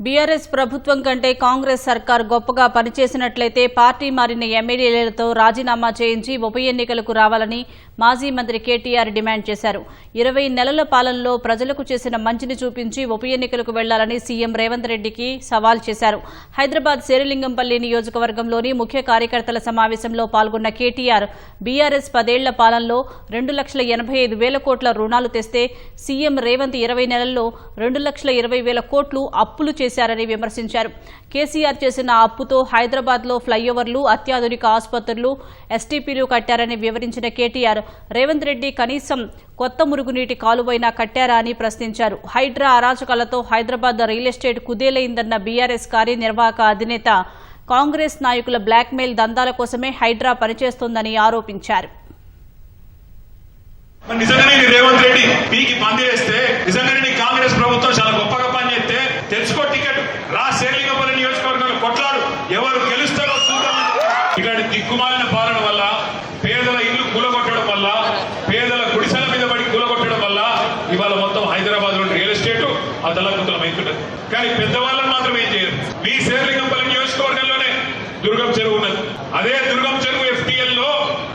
BRS ప్రభుత్వం కంటే కాంగ్రెస్ సర్కార్ గొప్పగా పనిచేసినట్లయితే పార్టీ మారిన ఎమ్మెల్యేలతో రాజీనామా చేయించి ఉప ఎన్నికలకు రావాలని మాజీ మంత్రి కేటీఆర్ డిమాండ్ చేశారు. 20 నెలల పాలనలో ప్రజలకు చేసిన మంచిని చూపించి ఉప ఎన్నికలకు వెళ్లాలని సీఎం రేవంత్ రెడ్డికి సవాల్ చేశారు. హైదరాబాద్ శేరిలింగంపల్లి నియోజకవర్గంలోని ముఖ్య కార్యకర్తల సమావేశంలో పాల్గొన్న కేటీఆర్ బీఆర్ఎస్ 10 ఏళ్ల పాలనలో 2,85,000 కోట్ల రుణాలు తెస్తే సీఎం రేవంత్ 20 నెలల్లో 2,20,000 కోట్లు అప్పులు చేశారని విమర్శించారు. కేసీఆర్ చేసిన అప్పుతో హైదరాబాద్లో ఫ్లైఓవర్లు, అత్యాధునిక ఆసుపత్రులు, ఎస్టీపీలు కట్టారని వివరించిన కేటీఆర్ రేవంత్ రెడ్డి కనీసం కొత్త మురుగునీటి కాలువైనా కట్టారా అని ప్రశ్నించారు. హైడ్రా అరాచకాలతో హైదరాబాద్ రియల్ ఎస్టేట్ కుదేలైందన్న బీఆర్ఎస్ కార్యనిర్వాహక అధినేత కాంగ్రెస్ నాయకుల బ్లాక్మెయిల్ దందాల కోసమే హైడ్రా పనిచేస్తోందని ఆరోపించారు. రేవంత్ రెడ్డి పీకి పందిరేస్తే నిజంగానే కాంగ్రెస్ ప్రభుత్వం చాలా గొప్పగా పనిచేస్తే తెలుసుకో, టికెట్ రా శేరిలింగంపల్లి నియోజకవర్గంలో కొట్లాడు, ఎవరు గెలుస్తారో చూద్దాం. ఇక్కడ దిక్కుమాలిన పాలన వల్ల, పేదల ఇల్లు కూలగొట్టడం వల్ల, పేదల గుడిసెల మీద పడి కూలగొట్టడం వల్ల ఇవాళ మొత్తం హైదరాబాద్ లో రియల్ ఎస్టేట్ అతలకుతలం అవుతున్నది. కానీ పెద్దవాళ్ళని మాత్రం ఏం చేయరు. మీ శేరిలింగంపల్లి నియోజకవర్గంలోనే దుర్గం చెరువు ఉన్నది. అదే దుర్గం చెరువు FTL లో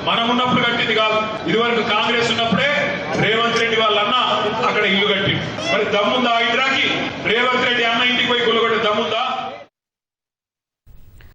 మనం ఉన్నప్పుడు కట్టింది కాదు. ఇదివరకు కాంగ్రెస్ ఉన్నప్పుడే రేవంత్ రెడ్డి వాళ్ళన్న అక్కడ ఇల్లు కట్టింది. మరి దమ్ముంది హైడ్రాకి రేవంత్